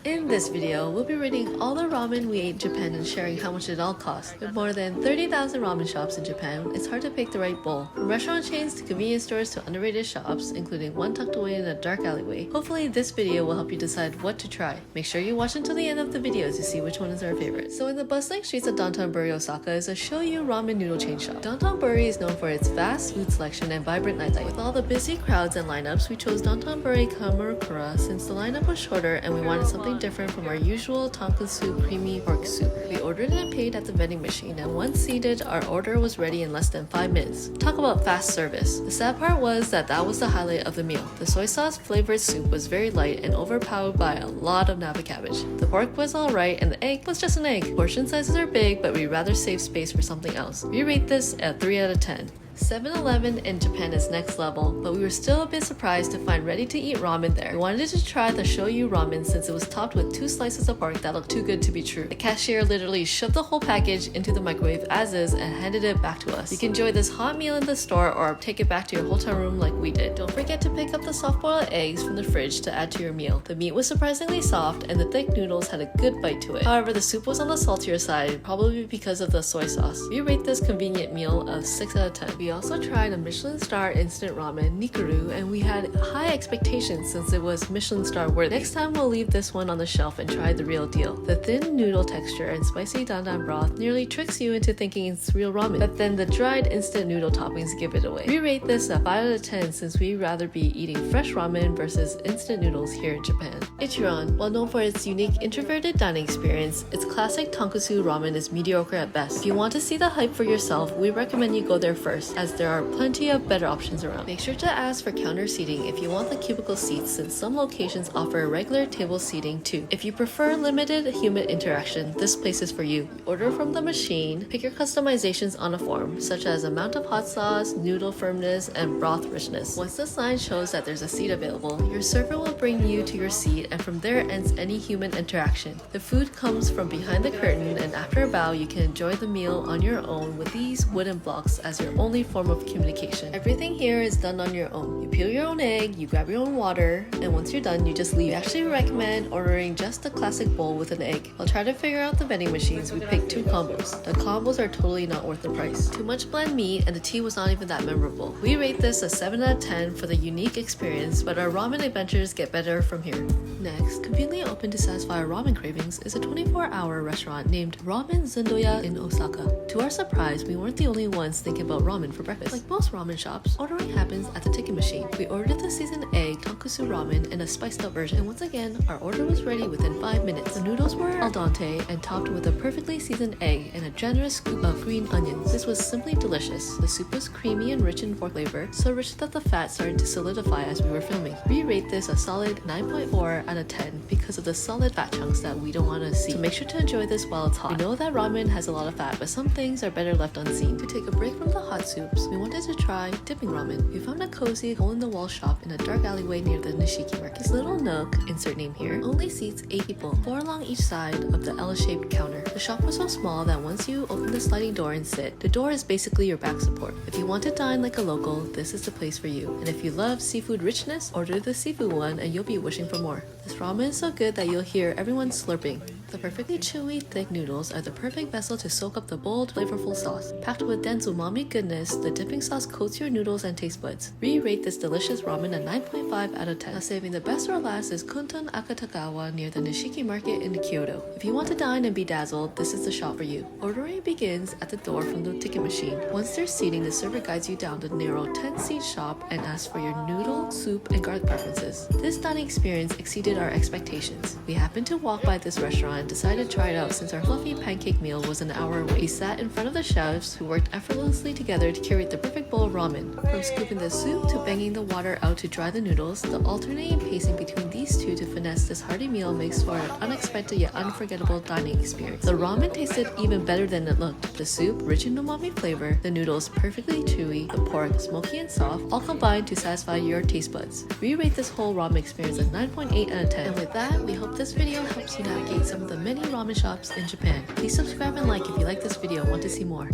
In this video, we'll be rating all the ramen we ate in Japan and sharing how much it all cost. With more than 30,000 ramen shops in Japan, it's hard to pick the right bowl. From restaurant chains to convenience stores to underrated shops, including one tucked away in a dark alleyway. Hopefully this video will help you decide what to try. Make sure you watch until the end of the video to see which one is our favorite. So in the bustling streets of downtown Buri, Osaka is a shoyu ramen noodle chain shop. Downtown Buri is known for its vast food selection and vibrant nightlife. With all the busy crowds and lineups, we chose downtown Buri Kamakura since the lineup was shorter and we wanted something different from our usual tonkatsu creamy pork soup. We ordered and paid at the vending machine, and once seated, our order was ready in less than 5 minutes. Talk about fast service. The sad part was that was the highlight of the meal. The soy sauce flavored soup was very light and overpowered by a lot of nava cabbage. The pork was alright and the egg was just an egg. Portion sizes are big, but we'd rather save space for something else. We rate this at 3 out of 10. 7-Eleven in Japan is next level, but we were still a bit surprised to find ready-to-eat ramen there. We wanted to try the shoyu ramen since it was topped with 2 slices of pork that looked too good to be true. The cashier literally shoved the whole package into the microwave as is and handed it back to us. You can enjoy this hot meal in the store or take it back to your hotel room like we did. Don't forget to pick up the soft-boiled eggs from the fridge to add to your meal. The meat was surprisingly soft and the thick noodles had a good bite to it. However, the soup was on the saltier side, probably because of the soy sauce. We rate this convenient meal a 6 out of 10. We also tried a Michelin star instant ramen, Nikuru, and we had high expectations since it was Michelin star worthy. Next time we'll leave this one on the shelf and try the real deal. The thin noodle texture and spicy dandan broth nearly tricks you into thinking it's real ramen, but then the dried instant noodle toppings give it away. We rate this a 5 out of 10 since we'd rather be eating fresh ramen versus instant noodles here in Japan. Ichiran, while known for its unique introverted dining experience, its classic tonkatsu ramen is mediocre at best. If you want to see the hype for yourself, we recommend you go there first, as there are plenty of better options around. Make sure to ask for counter seating if you want the cubicle seats, since some locations offer regular table seating too. If you prefer limited human interaction, this place is for you. Order from the machine, pick your customizations on a form, such as amount of hot sauce, noodle firmness, and broth richness. Once the sign shows that there's a seat available, your server will bring you to your seat, and from there ends any human interaction. The food comes from behind the curtain, and after a bow, you can enjoy the meal on your own with these wooden blocks as your only form of communication. Everything here is done on your own. You peel your own egg, you grab your own water, and once you're done, you just leave. We actually recommend ordering just the classic bowl with an egg. While trying to figure out the vending machines, we picked 2 combos. The combos are totally not worth the price. Too much bland meat, and the tea was not even that memorable. We rate this a 7 out of 10 for the unique experience, but our ramen adventures get better from here. Next, conveniently open to satisfy our ramen cravings is a 24-hour restaurant named Ramen Zendoya in Osaka. To our surprise, we weren't the only ones thinking about ramen for breakfast. Like most ramen shops, ordering happens at the ticket machine. We ordered the seasoned egg tonkatsu ramen in a spiced up version, and once again, our order was ready within 5 minutes. The noodles were al dente and topped with a perfectly seasoned egg and a generous scoop of green onions. This was simply delicious. The soup was creamy and rich in pork flavor, so rich that the fat started to solidify as we were filming. We rate this a solid 9.4 out of 10 because of the solid fat chunks that we don't want to see. So make sure to enjoy this while it's hot. We know that ramen has a lot of fat, but some things are better left unseen. To take a break from the hot soups, we wanted to try dipping ramen. We found a cozy hole-in-the-wall shop in a dark alleyway near the Nishiki market. This little nook, insert name here, only seats 8 people, 4 along each side of the L-shaped counter. The shop was so small that once you open the sliding door and sit, the door is basically your back support. If you want to dine like a local, this is the place for you. And if you love seafood richness, order the seafood one and you'll be wishing for more. This ramen is so good that you'll hear everyone slurping. The perfectly chewy, thick noodles are the perfect vessel to soak up the bold, flavorful sauce. Packed with dense umami goodness, the dipping sauce coats your noodles and taste buds. We rate this delicious ramen a 9.5 out of 10. Now saving the best for last is Kunton Akatagawa near the Nishiki market in Kyoto. If you want to dine and be dazzled, this is the shop for you. Ordering begins at the door from the ticket machine. Once there's seating, the server guides you down the narrow 10-seat shop and asks for your noodle, soup, and garlic preferences. This dining experience exceeded our expectations. We happened to walk by this restaurant and decided to try it out since our fluffy pancake meal was an hour away. We sat in front of the chefs who worked effortlessly together to curate the perfect bowl of ramen. From scooping the soup to banging the water out to dry the noodles, the alternating pacing between these two to finesse this hearty meal makes for an unexpected yet unforgettable dining experience. The ramen tasted even better than it looked. The soup, rich in umami flavor, the noodles perfectly chewy, the pork smoky and soft, all combined to satisfy your taste buds. We rate this whole ramen experience a 9.8 out of 10. And with that, we hope this video helps you navigate some of the many ramen shops in Japan. Please subscribe and like if you like this video and want to see more.